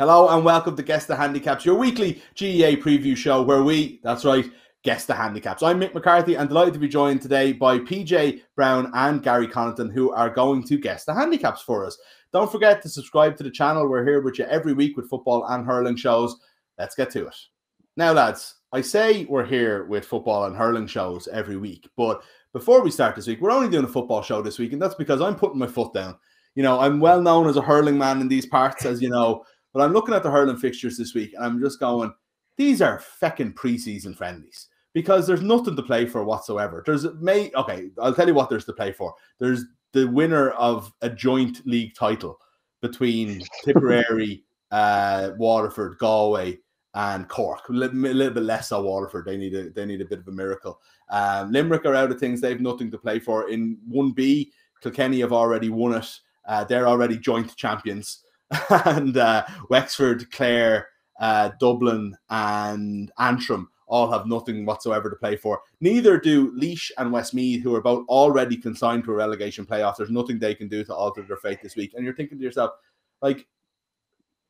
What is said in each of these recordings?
Hello and welcome to Guess the Handicaps, your weekly GAA preview show where we, that's right, guess the handicaps. I'm Mick McCarthy and delighted to be joined today by PJ Brown and Gary Connaughton, who are going to guess the handicaps for us. Don't forget to subscribe to the channel. We're here with you every week with football and hurling shows. Let's get to it. Now, lads, I say we're here with football and hurling shows every week, but before we start this week, we're only doing a football show this week, and that's because I'm putting my foot down. You know, I'm well known as a hurling man in these parts, as you know. But I'm looking at the hurling fixtures this week and I'm just going, these are feckin' preseason friendlies because there's nothing to play for whatsoever. Okay, I'll tell you what there's to play for. There's the winner of a joint league title between Tipperary, Waterford, Galway, and Cork. A little bit less so Waterford. They need a bit of a miracle. Limerick are out of things. They have nothing to play for. In 1B, Kilkenny have already won it. They're already joint champions. And Wexford, Clare, Dublin and Antrim all have nothing whatsoever to play for. Neither do Laois and Westmeath, who are both already consigned to a relegation playoff. There's nothing they can do to alter their fate this week. And you're thinking to yourself, like,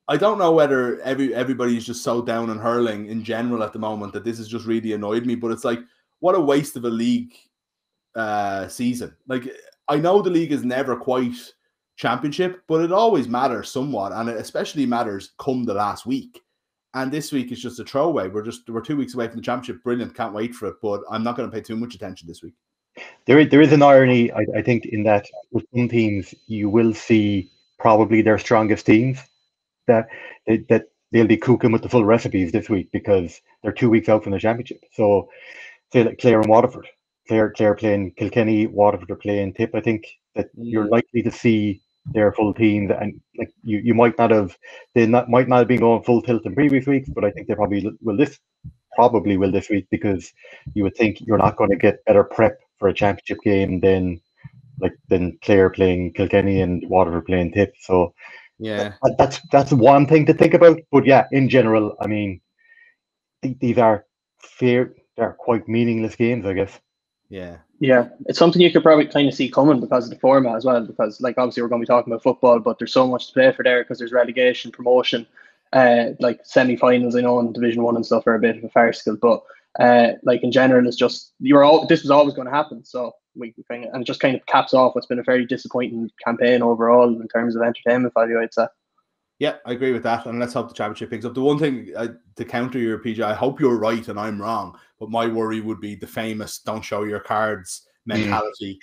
I don't know whether everybody's just so down on hurling in general at the moment that this has just really annoyed me, but it's like, what a waste of a league season. Like, I know the league is never quite championship, but it always matters somewhat, and it especially matters come the last week. And this week is just a throwaway. We're 2 weeks away from the championship. Brilliant, can't wait for it. But I'm not going to pay too much attention this week. There is an irony, I think, in that with some teams you will see probably their strongest teams that they'll be cooking with the full recipes this week because they're 2 weeks out from the championship. So say like Clare and Waterford, Clare playing Kilkenny, Waterford are playing Tip. I think that you're likely to see their full team, and like you might not have been going full tilt in previous weeks, but I think they probably will this week because you would think you're not going to get better prep for a championship game than Clare playing Kilkenny and Waterford playing Tip. So yeah, that's one thing to think about. But yeah, in general, I mean, these are fair. They're quite meaningless games, I guess. Yeah, it's something you could probably kind of see coming because of the format as well. Because like obviously we're going to be talking about football, but there's so much to play for there because there's relegation, promotion, like semi-finals. I know in Division 1 and stuff are a bit of a farcical, but like in general, it's just this was always going to happen. So we kind of, and it just kind of caps off what's been a very disappointing campaign overall in terms of entertainment value, I'd say. Yeah, I agree with that. And let's hope the championship picks up. The one thing to counter your PJ, I hope you're right and I'm wrong, but my worry would be the famous don't show your cards mentality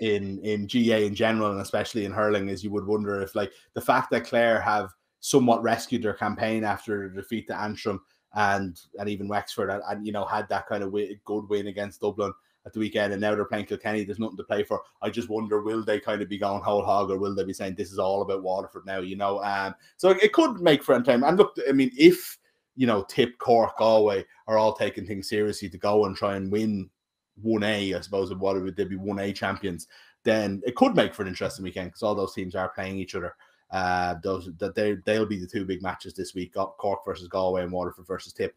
in GA in general, and especially in hurling, is you would wonder if like the fact that Clare have somewhat rescued their campaign after the defeat to Antrim and even Wexford and you know had that kind of good win against Dublin at the weekend, and now they're playing Kilkenny, there's nothing to play for. I just wonder, will they kind of be going whole hog, or will they be saying this is all about Waterford now, you know? So it could make for entertainment. And look, I mean, if, you know, Tip, Cork, Galway are all taking things seriously to go and try and win 1A, I suppose, of what would they be 1A champions, then it could make for an interesting weekend because all those teams are playing each other. They'll be the two big matches this week, Cork versus Galway and Waterford versus Tip.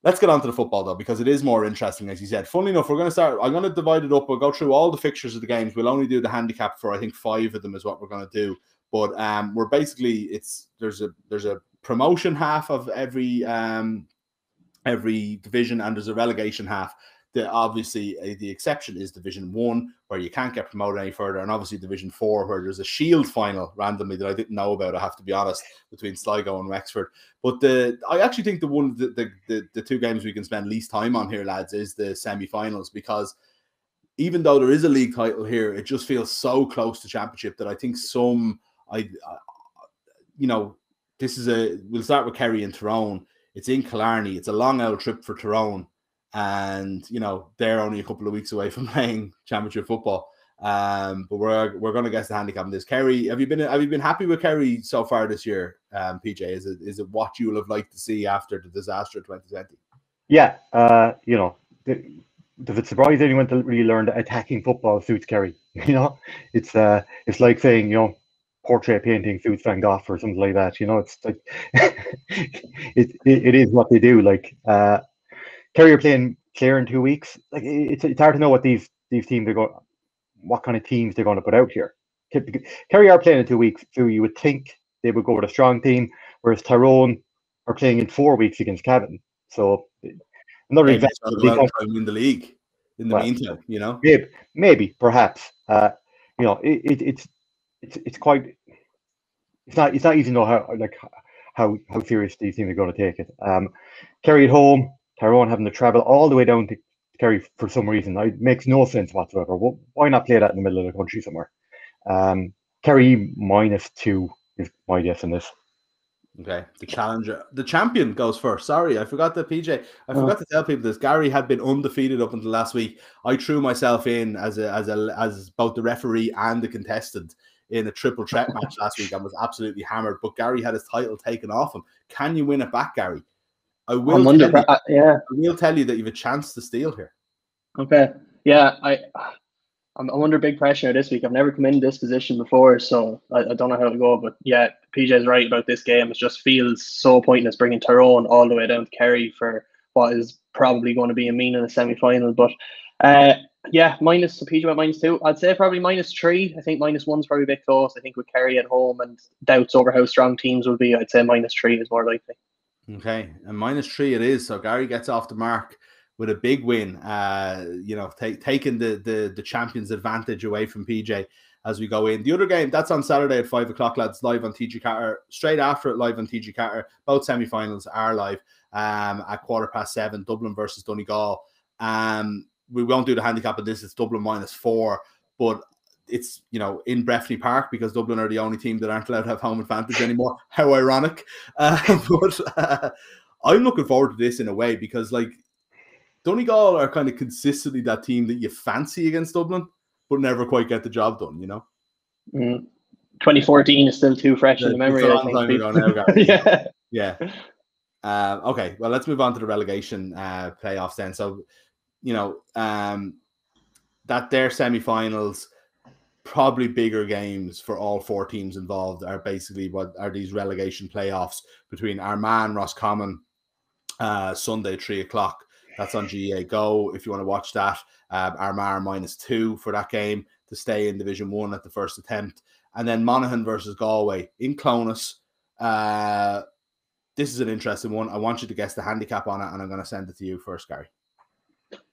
Let's get on to the football, though, because it is more interesting, as you said. Funnily enough, I'm going to divide it up. We'll go through all the fixtures of the games. We'll only do the handicap for, I think, 5 of them is what we're going to do. But we're basically, there's a promotion half of every division, and there's a relegation half. Obviously, the exception is Division 1, where you can't get promoted any further, and obviously Division 4, where there's a Shield final randomly that I didn't know about, I have to be honest, between Sligo and Wexford. But I actually think the two games we can spend least time on here, lads, is the semi-finals, because even though there is a league title here, it just feels so close to championship that I think we'll start with Kerry and Tyrone. It's in Killarney. It's a long old trip for Tyrone. And, you know, they're only a couple of weeks away from playing championship football. But we're going to guess the handicap on this. Kerry, have you been happy with Kerry so far this year, PJ? Is it what you would have liked to see after the disaster of 2020? Yeah, you know, does it surprise anyone to really learn that attacking football suits Kerry? You know, it's like saying, you know, portrait painting suits Van Gogh or something like that. You know, it's like it is what they do. Like Kerry are playing Clare in 2 weeks. Like it's hard to know what these teams are going, what kind of teams they're going to put out here. Kerry are playing in 2 weeks, so you would think they would go with a strong team, whereas Tyrone are playing in 4 weeks against Cavan. So another Maybe example. it's well try and win the league in the meantime, Maybe, perhaps. It's quite. It's not easy to know how serious these teams are going to take it. Kerry at home, Tyrone having to travel all the way down to Kerry for some reason. It makes no sense whatsoever. Why not play that in the middle of the country somewhere? Kerry -2 is my guess in this. Okay, the champion goes first. Sorry, I forgot that PJ. I forgot to tell people this. Gary had been undefeated up until last week. I threw myself in as both the referee and the contestant in a triple threat match last week and was absolutely hammered. But Gary had his title taken off him. Can you win it back, Gary? I will tell you that you have a chance to steal here. Okay, yeah, I'm under big pressure this week. I've never come in this position before, so I don't know how to go. But yeah, PJ's right about this game. It just feels so pointless bringing Tyrone all the way down to Kerry for what is probably going to be a meaningless semi-final. But yeah, PJ went -2. I'd say probably -3. I think -1's probably a bit close. I think with Kerry at home and doubts over how strong teams will be, I'd say -3 is more likely. Okay, and -3 it is. So Gary gets off the mark with a big win, taking the champions advantage away from PJ as we go in. The other game, that's on Saturday at 5 o'clock, lads, live on TG Carter. Straight after it, live on TG Carter. Both semi-finals are live at 7:15, Dublin versus Donegal. We won't do the handicap of this. It's Dublin -4, but it's, in Breffni Park because Dublin are the only team that aren't allowed to have home advantage anymore. How ironic. But I'm looking forward to this in a way because, Donegal are kind of consistently that team that you fancy against Dublin, but never quite get the job done, 2014 is still too fresh in the memory. It's a long time ago now, guys. Yeah. Okay, well, let's move on to the relegation playoffs then. So, that their semi-finals, probably bigger games for all 4 teams involved are basically what are these relegation playoffs between Armagh, Roscommon, Sunday 3 o'clock. That's on GAA Go if you want to watch that. Armagh -2 for that game to stay in Division 1 at the first attempt. And then Monaghan versus Galway in Clonus. This is an interesting one. I want you to guess the handicap on it, and I'm going to send it to you first, Gary.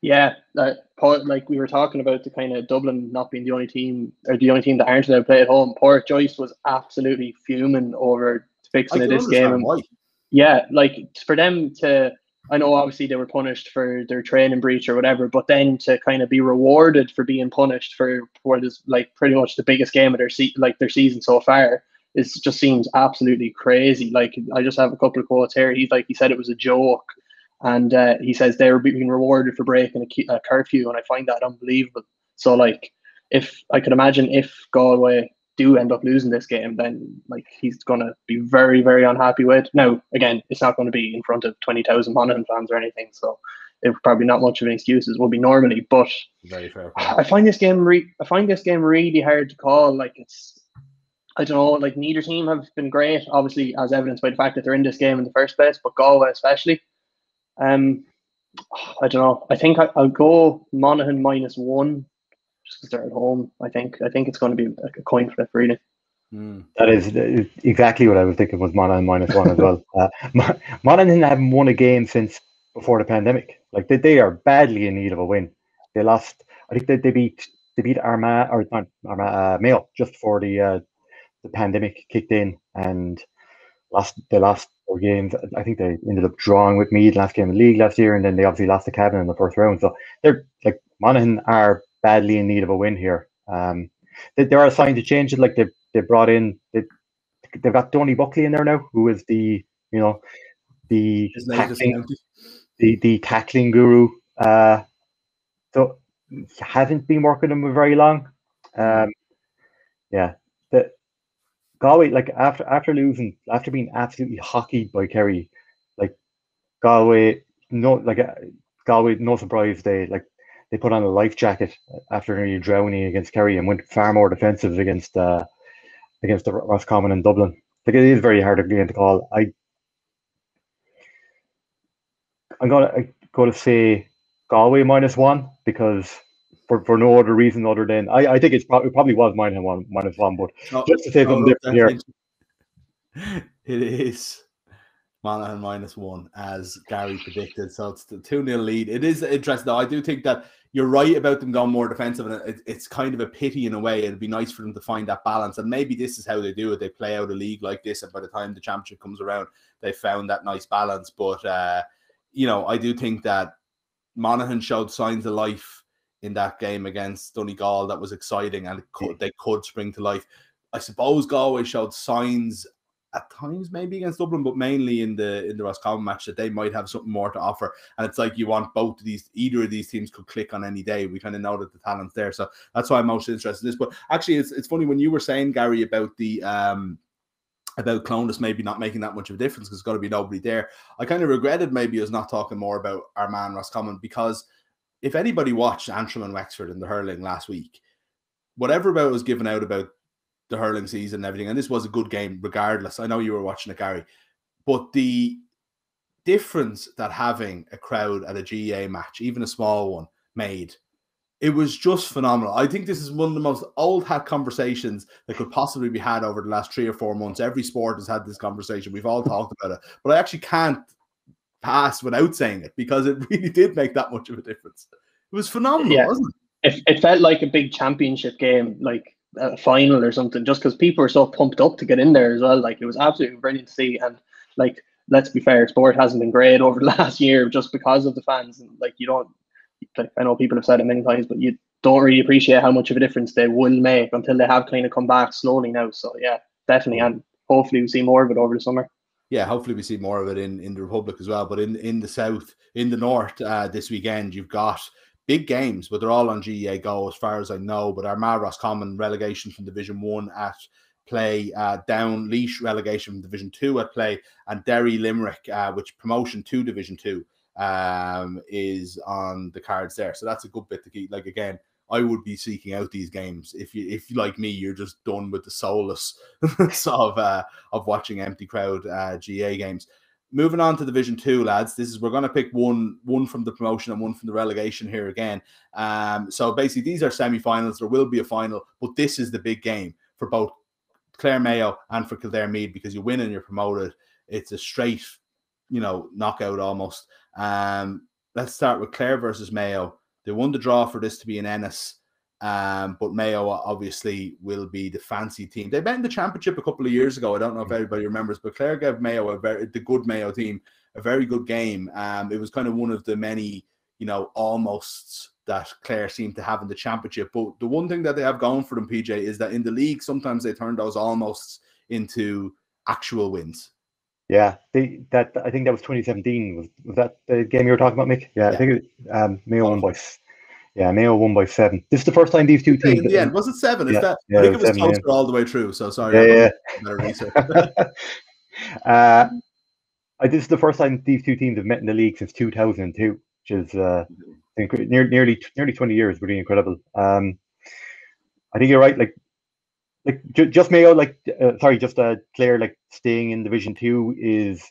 Yeah, like we were talking about the kind of Dublin not being the only team that aren't allowed to play at home. Port Joyce was absolutely fuming over fixing this game. Why. Yeah, for them to, I know obviously they were punished for their training breach or whatever, but then to kind of be rewarded for being punished for this, pretty much the biggest game of their their season so far, just seems absolutely crazy. I just have a couple of quotes here. He said it was a joke, and he says they were being rewarded for breaking a curfew, and I find that unbelievable. So if I could imagine if Galway do end up losing this game, then he's going to be very, very unhappy with. Now, again, it's not going to be in front of 20,000 Monaghan fans or anything, so it's probably not much of an excuse as would be normally. But very fair. I find this game really hard to call. I don't know. Neither team have been great, obviously, as evidenced by the fact that they're in this game in the first place. But Galway, especially, I don't know. I think I'll go Monaghan -1. Just because they're at home, I think it's going to be a coin flip, really. That is exactly what I was thinking was Monaghan -1 as well. Monaghan haven't won a game since before the pandemic. They are badly in need of a win. They lost. I think they beat Armagh or not Armagh, Mayo just before the pandemic kicked in, and they lost 4 games. I think they ended up drawing with Meath last game of the league last year, and then they obviously lost to Cavan in the first round. So they're Monaghan are badly in need of a win here. There are signs of change. They brought in, they've got Tony Buckley in there now, who is the tackling guru. So he hasn't been working them for very long. Yeah, the Galway, after being absolutely hockeyed by Kerry, Galway, no surprise they put on a life jacket after nearly drowning against Kerry and went far more defensive against the Roscommon and Dublin. It is very hard a game to call. I'm gonna say Galway -1 because for no other reason other than I think it probably was -1, but just to say something different here. It is Monaghan -1, as Gary predicted. So it's the 2-0 lead. It is interesting, though. I do think that you're right about them going more defensive, and it's kind of a pity in a way. It'd be nice for them to find that balance, and maybe this is how they do it. They play out a league like this, and by the time the championship comes around, they found that nice balance. But I do think that Monaghan showed signs of life in that game against Donegal. That was exciting, and they could spring to life. I suppose Galway showed signs at times maybe against Dublin, but mainly in the Roscommon match, that they might have something more to offer. And it's like you want either of these teams could click on any day. We kind of know that the talent's there. So that's why I'm most interested in this. But actually, it's funny when you were saying, Gary, about the about Clonus maybe not making that much of a difference because there's got to be nobody there. I kind of regretted maybe us not talking more about our man Roscommon, because if anybody watched Antrim and Wexford in the hurling last week, whatever about was given out about the hurling season and everything, and this was a good game regardless. I know you were watching it, Gary, but the difference that having a crowd at a GAA match, even a small one, made, it was just phenomenal. I think this is one of the most old hat conversations that could possibly be had over the last 3 or 4 months. Every sport has had this conversation. We've all talked about it, but I actually can't pass without saying it, because it really did make that much of a difference. It was phenomenal, wasn't it? It felt like a big championship game, like a final or something, just because people were so pumped up to get in there as well. Like, it was absolutely brilliant to see. And like, let's be fair, sport hasn't been great over the last year just because of the fans. And like, you don't, like, I know people have said it many times, but you don't really appreciate how much of a difference they will make until they have kind of come back slowly now. So yeah, definitely. And hopefully we see more of it over the summer. Yeah, hopefully we see more of it in the Republic as well. But in the south, in the north, this weekend, you've got big games, but they're all on GAA Go as far as I know. But Armagh Roscommon relegation from Division 1 at play, Down Laois relegation from Division 2 at play, and Derry Limerick, which promotion to Division 2 is on the cards there. So that's a good bit to keep. Like, again, I would be seeking out these games. If you like me, you're just done with the soulless of watching empty crowd GAA games. Moving on to Division 2, lads. We're going to pick one from the promotion and one from the relegation here again. So basically, these are semi-finals. There will be a final, but this is the big game for both Clare Mayo and for Kildare Meath, because you win and you're promoted. It's a straight, knockout almost. Let's start with Clare versus Mayo. They won the draw for this to be in Ennis, but Mayo obviously will be the fancy team. They met in the championship a couple of years ago. I don't know if everybody remembers, but Clare gave Mayo the good Mayo team a very good game. It was kind of one of the many, almosts that Clare seemed to have in the championship. But the one thing that they have going for them, PJ, is that in the league, sometimes they turn those almosts into actual wins. Yeah, I think that was 2017. Was that the game you were talking about, Mick? Yeah, I think Mayo won by. Yeah, Mayo won by 7. This is the first time these two teams. In the end, was it 7? Yeah, I think it was closer all the way through. So sorry. Yeah. Better research. This is the first time these two teams have met in the league since 2002, which is nearly 20 years. Really incredible. I think you're right. Just Mayo, just Clare, staying in Division 2 is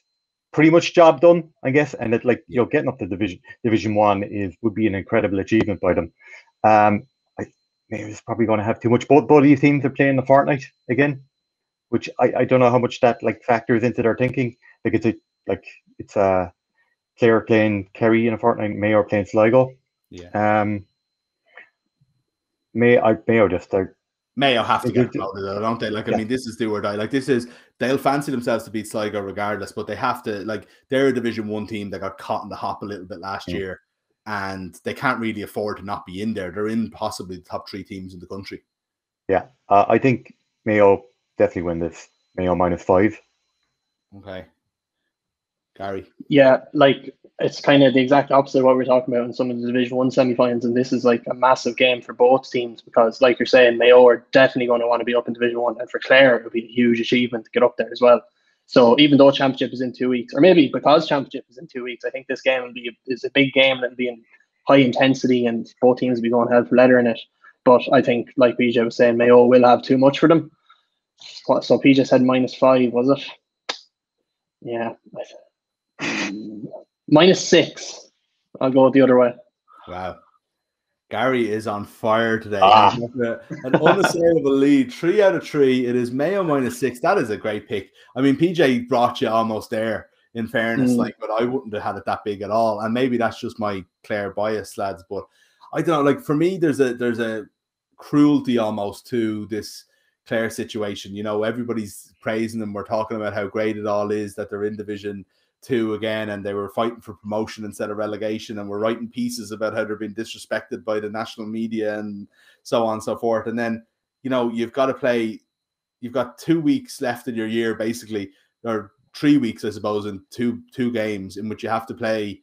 pretty much job done, I guess. And it getting up to Division 1 would be an incredible achievement by them. Mayo's probably going to have too much. Both of these teams are playing the fortnight again, which I don't know how much that factors into their thinking. It's Clare playing Kerry in a fortnight, Mayo playing Sligo. Yeah. Mayo have to get promoted, though, don't they? I mean, this is do or die. They'll fancy themselves to beat Sligo regardless, but they have to, they're a Division 1 team that got caught in the hop a little bit last year, and they can't really afford to not be in there. They're in possibly the top 3 teams in the country. Yeah, I think Mayo definitely win this. Mayo -5. Okay. Gary? Yeah, it's kind of the exact opposite of what we're talking about in some of the Division 1 semi-finals, and this is a massive game for both teams because, like you're saying, Mayo are definitely going to want to be up in Division 1, and for Clare, it would be a huge achievement to get up there as well. So even though Championship is in 2 weeks, or maybe because Championship is in 2 weeks, I think this game is a big game and it'll be in high intensity, and both teams will be going hell for leather in it. But I think, like PJ was saying, Mayo will have too much for them. So PJ said -5, was it? Yeah. -6. I'll go the other way. Wow. Gary is on fire today. Ah. An unassailable lead, 3 out of 3. It is Mayo -6. That is a great pick. I mean, PJ brought you almost there, in fairness, but I wouldn't have had it that big at all. And maybe that's just my Clare bias, lads. But I don't know. Like, for me, there's a cruelty almost to this Clare situation. You know, everybody's praising them. We're talking about how great it all is that they're in Division 2 again, and they were fighting for promotion instead of relegation, and we're writing pieces about how they're being disrespected by the national media and so on and so forth. And then, you know, you've got 2 weeks left in your year, basically, or 3 weeks, I suppose, in two games in which you have to play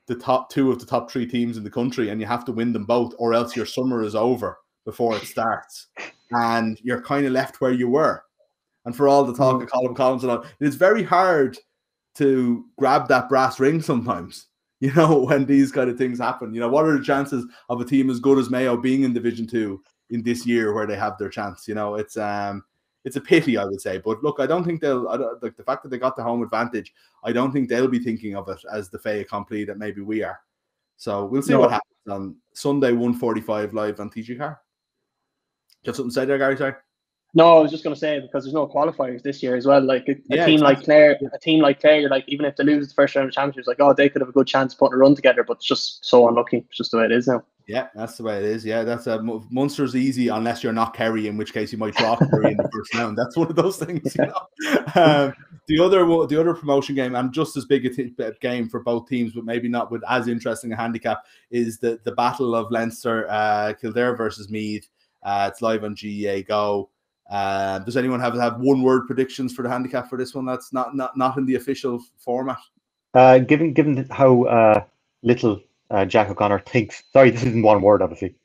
the top 2 of the top 3 teams in the country, and you have to win them both, or else your summer is over before it starts, and you're kind of left where you were. And for all the talk of Colin Collins and all, it's very hard to grab that brass ring sometimes, you know, when these kind of things happen. You know, what are the chances of a team as good as Mayo being in Division 2 in this year where they have their chance? You know, it's a pity, I would say. But look, I don't think like the fact that they got the home advantage, I don't think they'll be thinking of it as the fait accompli that maybe we are. So we'll see what happens on Sunday, 1:45 live on TG Car. Do you have something to say there, Gary? Sorry. No, I was just going to say, because there's no qualifiers this year as well. Like a team like Clare, you're like, even if they lose the first round of championships, like, oh, they could have a good chance of putting a run together, but it's just so unlucky. It's just the way it is now. Yeah, that's the way it is. Yeah, that's Munster's easy unless you're not Kerry, in which case you might draw Kerry in the first round. That's one of those things, you know. The other promotion game, and just as big a game for both teams, but maybe not with as interesting a handicap, is the Battle of Leinster, Kildare versus Meath. It's live on GAA Go. Does anyone have one-word predictions for the handicap for this one? That's not in the official format. Given how little Jack O'Connor thinks. Sorry, this isn't one word, obviously.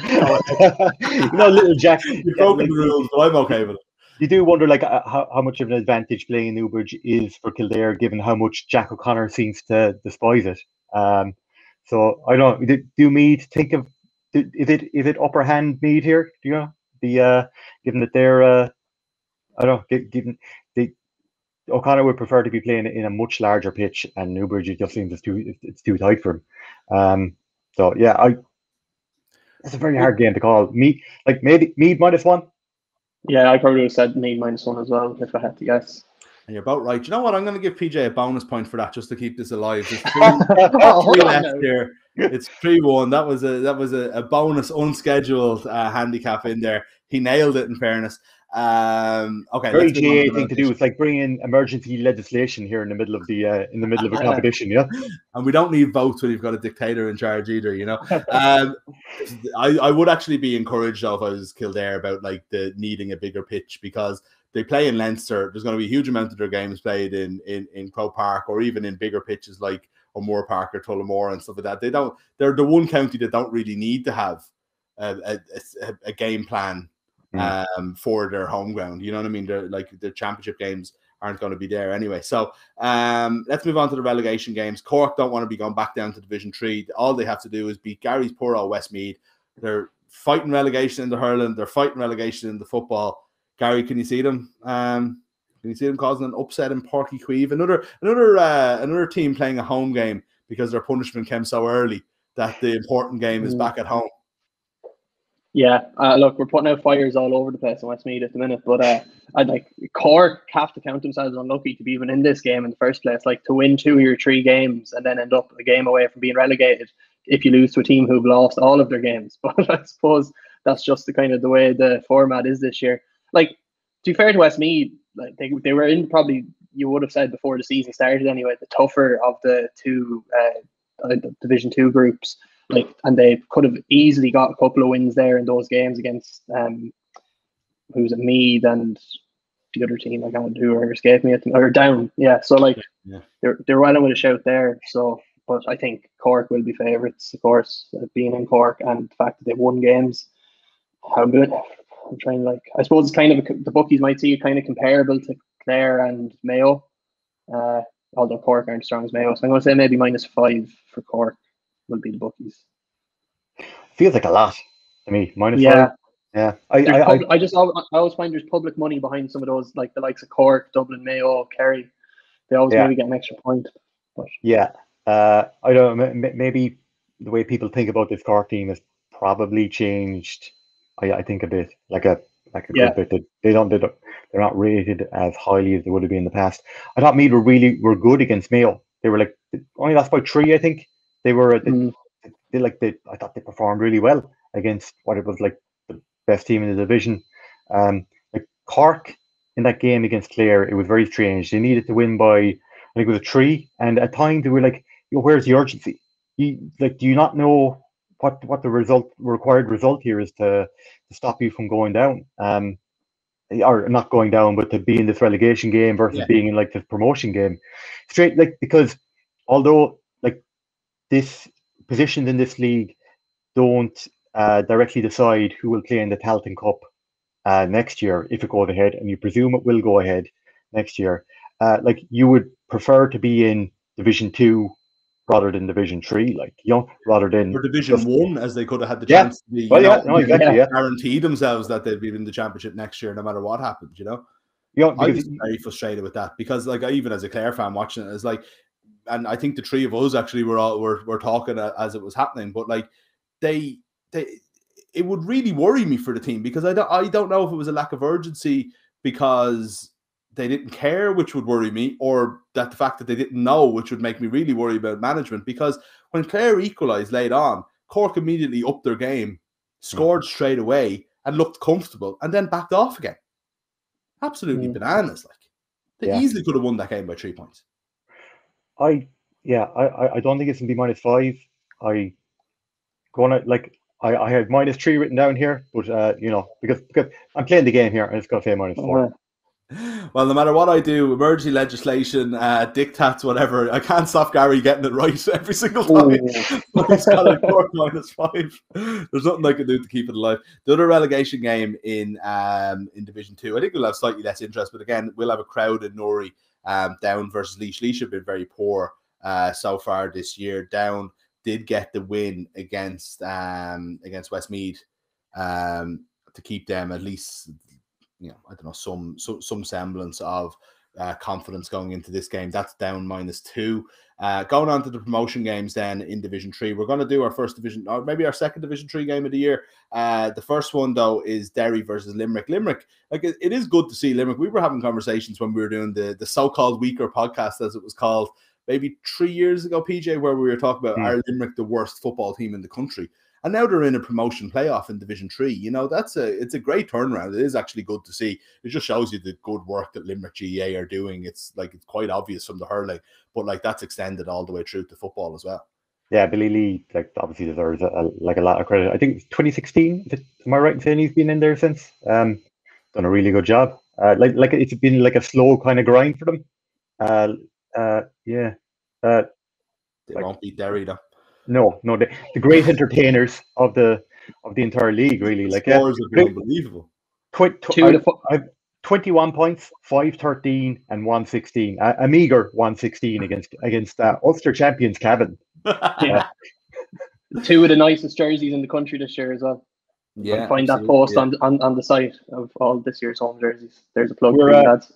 You know, little Jack. You've broken the rules, but I'm okay with it. You do wonder, like, how much of an advantage playing in Newbridge is for Kildare, given how much Jack O'Connor seems to despise it. So I don't know. Do Meath think of? Is it upper hand Meath here? Do you know given that they're I don't know, given O'Connor would prefer to be playing in a much larger pitch, and Newbridge, it just seems it's too tight for him. So yeah, it's a very hard game to call. Meath -1. Yeah, I probably would have said Meath -1 as well if I had to guess. And you're about right. Do you know what? I'm going to give PJ a bonus point for that, just to keep this alive. There's three left here. It's 3-1. That was a bonus unscheduled handicap in there. He nailed it, in fairness. Okay. Very GAA thing to do. It's like bringing in emergency legislation here in the middle of a competition, yeah. And we don't need votes when you've got a dictator in charge either, you know. I would actually be encouraged though if I was Kildare about like the needing a bigger pitch, because they play in Leinster. There's going to be a huge amount of their games played in Crow Park, or even in bigger pitches like O'Moore Park or Tullamore and stuff like that. They're the one county that don't really need to have a game plan for their home ground. You know what I mean? They're like, the championship games aren't going to be there anyway. So let's move on to the relegation games. Cork don't want to be going back down to Division 3. All they have to do is beat Gary's poor old Westmeath. They're fighting relegation in the hurling. They're fighting relegation in the football. Gary, can you see them? Can you see them causing an upset in Páirc Uí Chaoimh? Another team playing a home game because their punishment came so early that the important game is back at home. Yeah, look, we're putting out fires all over the place in Westmeath at the minute, but I'd like Cork have to count themselves unlucky to be even in this game in the first place. Like, to win 2 of your 3 games and then end up a game away from being relegated if you lose to a team who've lost all of their games. But I suppose that's just the kind of the way the format is this year. Like, to be fair to Westmeath, like they were in, probably you would have said before the season started anyway, the tougher of the two Division 2 groups. Like, and they could have easily got a couple of wins there in those games against who's it, Meath and the other team, I can't who escaped me, or Down. Yeah, so like they're well in with a shout there. So, but I think Cork will be favourites, of course, being in Cork, and the fact that they've won games. How good? I'm trying, like, I suppose it's kind of the bookies might see it kind of comparable to Clare and Mayo, although Cork aren't as strong as Mayo. So I'm going to say maybe -5 for Cork will be the bookies. Feels like a lot to me. -5. Yeah. I always find there's public money behind some of those, like the likes of Cork, Dublin, Mayo, Kerry. They always maybe get an extra point. But yeah, I don't know. Maybe the way people think about this Cork team is probably changed. I think a bit, like a good bit. They're not rated as highly as they would have been in the past. I thought Meath were good against Mayo. They were like only lost by 3, I think. They were I thought they performed really well against what it was like the best team in the division. Like Cork in that game against Clare, it was very strange. They needed to win by, I think it was a 3, and at times they were like, where's the urgency? Do you not know what the required result here is to stop you from going down? Or not going down, but to be in this relegation game versus being in like this promotion game. Straight, like, because although like this positions in this league don't directly decide who will play in the Tailteann Cup next year if it goes ahead, and you presume it will go ahead next year. Like, you would prefer to be in Division 2 rather than Division 3, like, rather than or Division 1, as they could have had the chance to be, guarantee themselves that they'd be in the championship next year, no matter what happens. I was very frustrated with that, because like, even as a Clare fan watching it, it's like, and I think the three of us actually were talking as it was happening, but like it would really worry me for the team, because I don't know if it was a lack of urgency because they didn't care, which would worry me, or that the fact that they didn't know, which would make me really worry about management. Because when Clare equalised late on, Cork immediately upped their game, scored straight away, and looked comfortable, and then backed off again. Absolutely bananas. Like, they easily could have won that game by 3 points. I don't think it's gonna be -5. I had -3 written down here, but because I'm playing the game here, and it's gonna say -4. Well, no matter what I do, emergency legislation, diktats, whatever, I can't stop Gary getting it right every single time. He's got a Cork -5. There's nothing I can do to keep it alive. The other relegation game in Division 2, I think we'll have slightly less interest, but again, we'll have a crowd in Newry. Down versus Laois. Laois have been very poor so far this year. Down did get the win against Westmeath to keep them at least, I don't know, some semblance of confidence going into this game. That's down -2. Going on to the promotion games then in Division 3, we're going to do our first division, or maybe our second Division 3 game of the year. The first one, though, is Derry versus Limerick. Limerick, like, it is good to see Limerick. We were having conversations when we were doing the so-called weaker podcast, as it was called, maybe 3 years ago, PJ, where we were talking about, are Limerick the worst football team in the country? And now they're in a promotion playoff in Division 3. It's a great turnaround. It is actually good to see. It just shows you the good work that Limerick GAA are doing. It's quite obvious from the hurling, but like, that's extended all the way through to football as well. Yeah, Billy Lee, like, obviously deserves a lot of credit. I think it's 2016. Am I right in saying he's been in there since? Done a really good job. Like it's been like a slow kind of grind for them. They won't beat Derry though. No, the great entertainers of the entire league, really. Like, scores have been unbelievable. 21 points, 5-13 and 116. A meager 116 against Ulster champions Cavan. Yeah. 2 of the nicest jerseys in the country this year as well. Yeah, find that post on the site of all this year's home jerseys. There's a plug for you lads.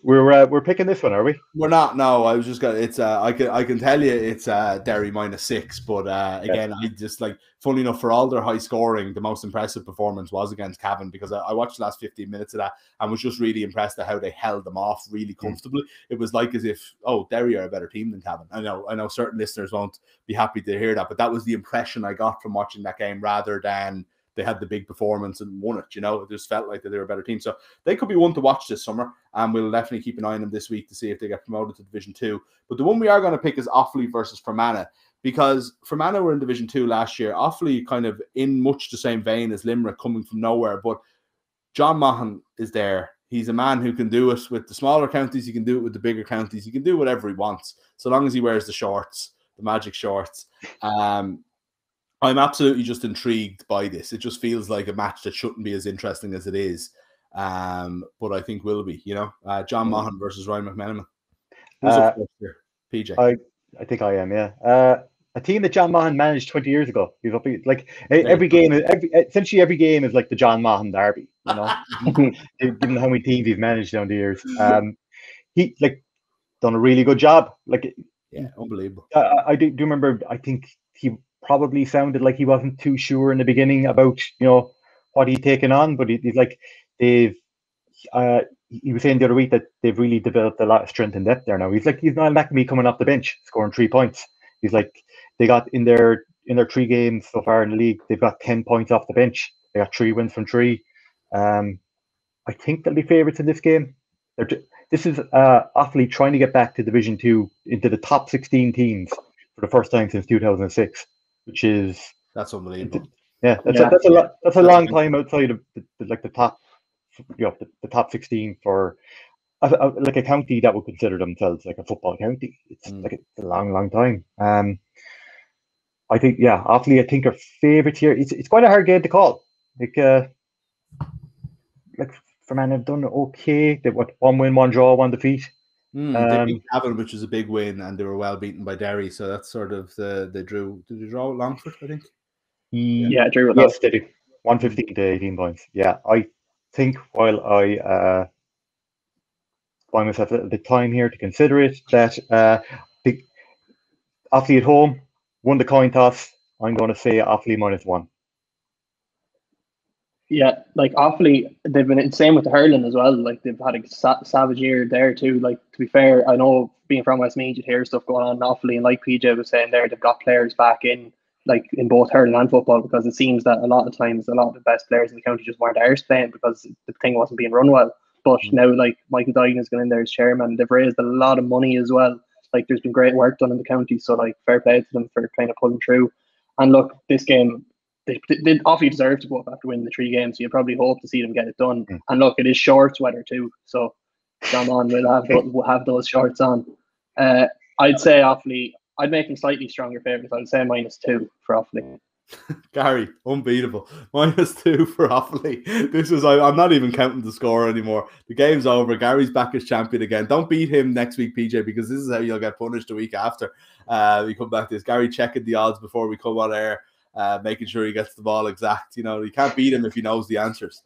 We're picking this one, are we? We're not. No, I was just gonna. It's I can tell you it's Derry -6, but again, I just, like, funny enough, for all their high scoring, the most impressive performance was against Cavan, because I watched the last 15 minutes of that and was just really impressed at how they held them off really comfortably. It was like as if, Derry are a better team than Cavan. I know certain listeners won't be happy to hear that, but that was the impression I got from watching that game, rather than they had the big performance and won it. It just felt like that they were a better team. So they could be one to watch this summer, and we'll definitely keep an eye on them this week to see if they get promoted to Division 2. But the one we are going to pick is Offaly versus Fermanagh, because Fermanagh were in Division 2 last year. Offaly kind of in much the same vein as Limerick, coming from nowhere. But John Monaghan is there. He's a man who can do it with the smaller counties. He can do it with the bigger counties. He can do whatever he wants, so long as he wears the shorts, the magic shorts. I'm absolutely just intrigued by this. It just feels like a match that shouldn't be as interesting as it is, but I think will be. John Monaghan versus Ryan McMenamin. Who's up first here? PJ. I think I am. Yeah. A team that John Monaghan managed 20 years ago. He's up, like, essentially every game is like the John Monaghan derby. Given how many teams he's managed down the years, he done a really good job. Like, unbelievable. I do remember. I think probably sounded like he wasn't too sure in the beginning about what he'd taken on, but he's like they've. He was saying the other week that they've really developed a lot of strength and depth there now. He's not back to me coming off the bench scoring 3 points. He's like they got in their 3 games so far in the league, they've got 10 points off the bench. They got 3 wins from 3. I think they'll be favourites in this game. This is Offaly trying to get back to Division 2 into the top 16 teams for the first time since 2006, which is that's unbelievable. Yeah, that's a long time outside of the top, the top 16 for like a county that would consider themselves like a football county. It's like a long time. I think Offaly I think are favourites here. It's quite a hard game to call. Like Fermanagh have done okay. They've got 1 win, 1 draw, 1 defeat. They beat Cavan, which was a big win, and they were well beaten by Derry. So that's sort of they drew. Did they draw Longford? I think. Yeah, drew with yes, they do. 115 to 18 points. Yeah, I think while I find myself a little bit time here to consider it, that Offaly at home won the coin toss. I'm going to say Offaly -1. Yeah, like Offaly, they've been insane with the hurling as well. Like they've had a savage year there too. Like to be fair, I know being from Westmeath, you'd hear stuff going on in Offaly, and like PJ was saying there, they've got players back in both hurling and football, because it seems that a lot of times a lot of the best players in the county just weren't Irish playing because the thing wasn't being run well. But now like Michael Duggan has gone in there as chairman. They've raised a lot of money as well. Like there's been great work done in the county, so like fair play to them for kind of pulling through. And look, this game, they Offaly deserve to go up after winning the 3 games, so you probably hope to see them get it done. And look, it is shorts weather too, so come on, we'll have those shorts on. I'd say Offaly. I'd make them slightly stronger favourites. I'd say -2 for Offaly. Gary, unbeatable. -2 for Offaly. This is I'm not even counting the score anymore. The game's over. Gary's back as champion again. Don't beat him next week, PJ, because this is how you'll get punished the week after. We come back to this. Gary checking the odds before we come on air, making sure he gets the ball exact. You can't beat him if he knows the answers.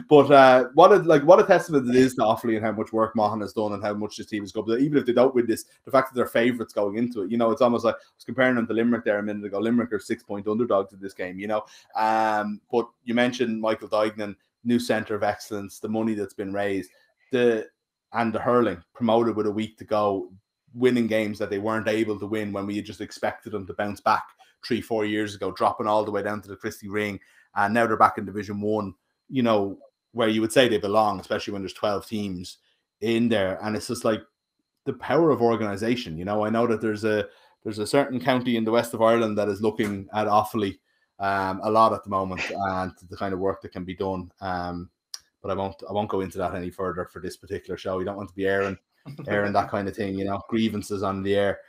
But what a testament it is to Offaly and how much work Monaghan has done and how much this team has got. Even if they don't win this, the fact that they're favourites going into it, it's almost like I was comparing them to Limerick there a minute ago. Limerick are 6-point underdogs in this game, But you mentioned Michael Duggan, new centre of excellence, the money that's been raised, and the hurling promoted with a week to go, winning games that they weren't able to win when we had just expected them to bounce back 3-4 years ago, dropping all the way down to the Christie Ring, and now they're back in Division 1. Where you would say they belong, especially when there's 12 teams in there. And it's just like the power of organization. I know that there's a certain county in the west of Ireland that is looking at Offaly a lot at the moment, and the kind of work that can be done. But I won't go into that any further for this particular show. You don't want to be airing that kind of thing, grievances on the air.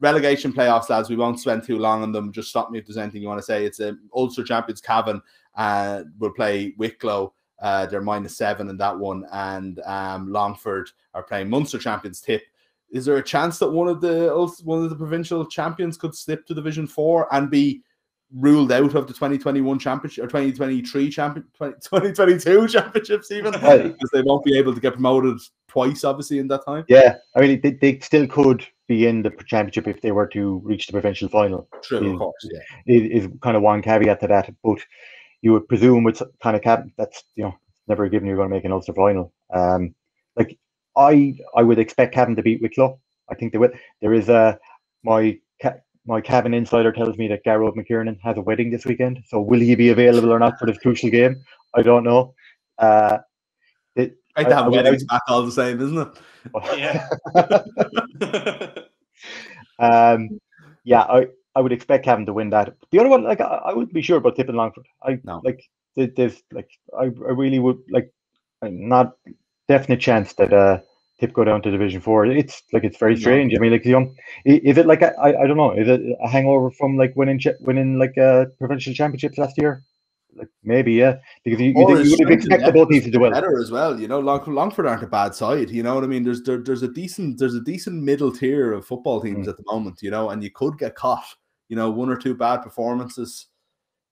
Relegation playoffs, lads, we won't spend too long on them. Just stop me if there's anything you want to say. It's Ulster champions Cavan will play Wicklow. They're -7 in that one, and Longford are playing Munster champions Tip. Is there a chance that one of the provincial champions could slip to Division 4 and be ruled out of the 2021 championship or 2023 2022 championships even, because they won't be able to get promoted twice, obviously, in that time? Yeah, I mean they still could be in the championship if they were to reach the provincial final. True, of course, yeah. Is kind of one caveat to that, but you would presume with kind of cap that's never a given you're going to make an Ulster final. Like I would expect Cavan to beat Wicklow. I think they will. There is my Cavan insider tells me that Garrod McKiernan has a wedding this weekend. So will he be available or not for this crucial game? I don't know. Great to have weddings back all the same, isn't it? Yeah. I would expect Cavan to win that. The other one, I wouldn't be sure about Tip and Longford. I really would not definite chance that Tip go down to Division 4. It's very strange. I mean, is it like I don't know? Is it a hangover from winning provincial championships last year? Maybe, yeah, because you would have expected both teams to do well. Better as well, Longford aren't a bad side. You know what I mean? There's a decent middle tier of football teams at the moment. And you could get caught. 1 or 2 bad performances,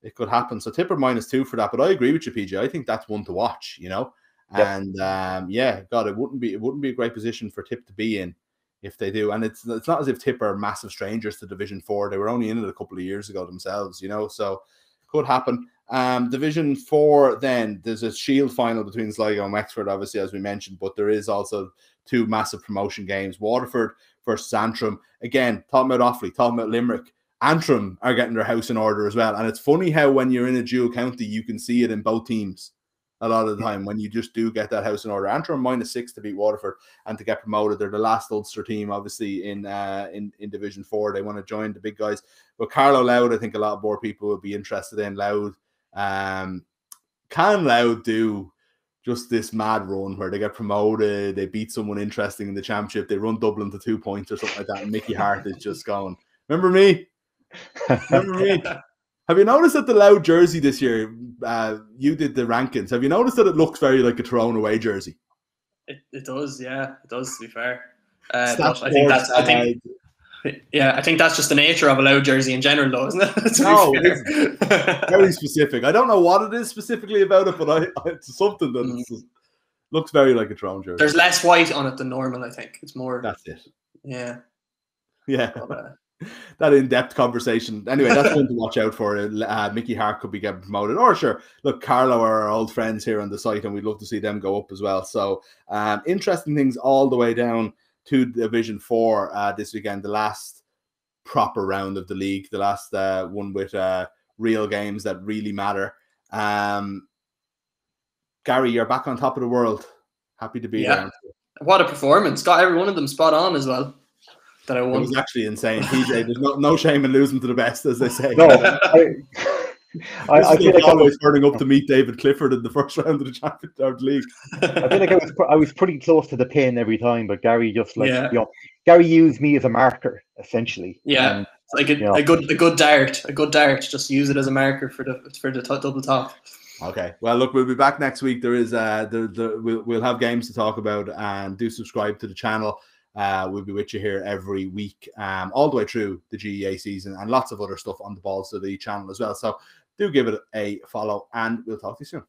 it could happen. So Tipper -2 for that. But I agree with you, PJ. I think that's one to watch. And God, it wouldn't be a great position for Tip to be in if they do. And it's not as if Tip are massive strangers to Division 4. They were only in it a couple of years ago themselves, you know, so could happen. Division 4, then there's a Shield final between Sligo and Wexford, obviously, as we mentioned, but there is also 2 massive promotion games. Waterford versus Antrim. Again, talking about Offaly, talking about Limerick. Antrim are getting their house in order as well. And it's funny how when you're in a dual county, you can see it in both teams a lot of the time when you just do get that house in order. Antrim -6 to beat Waterford and to get promoted. They're the last Ulster team, obviously, in Division 4. They want to join the big guys. But Carlo Louth, I think a lot more people will be interested in. Louth. Can Louth do just this mad run where they get promoted, they beat someone interesting in the championship, they run Dublin to 2 points or something like that, and Mickey Hart is just going, remember me? Remember me? Have you noticed that the Louth jersey this year, you did the rankings, have you noticed that it looks very like a Tyrone away jersey? It does, yeah. It does, to be fair. But I think that's just the nature of a Louth jersey in general, though, isn't it? No, it's very specific. I don't know what it is specifically about it, but it's something that looks very like a Tyrone jersey. There's less white on it than normal, I think. It's more... That's it. Yeah. Yeah. That in-depth conversation. Anyway, that's one to watch out for. Mickey Hart could be getting promoted. Or sure, look, Carlo are our old friends here on the site, and we'd love to see them go up as well. So interesting things all the way down to Division 4 this weekend, the last proper round of the league, the last one with real games that really matter. Gary, you're back on top of the world. Happy to be there. What a performance. Got every one of them spot on as well. That I won. It was actually insane. PJ, there's no shame in losing to the best, as they say. No, I feel like always turning up to meet David Clifford in the first round of the Championship League. I feel like I was pretty close to the pin every time, but Gary just Gary used me as a marker essentially. Yeah, like a good dart. Just use it as a marker for the double top. Okay, well, look, we'll be back next week. There is we'll have games to talk about, and do subscribe to the channel. We'll be with you here every week, all the way through the GAA season, and lots of other stuff on the Balls.ie channel as well. So do give it a follow, and we'll talk to you soon.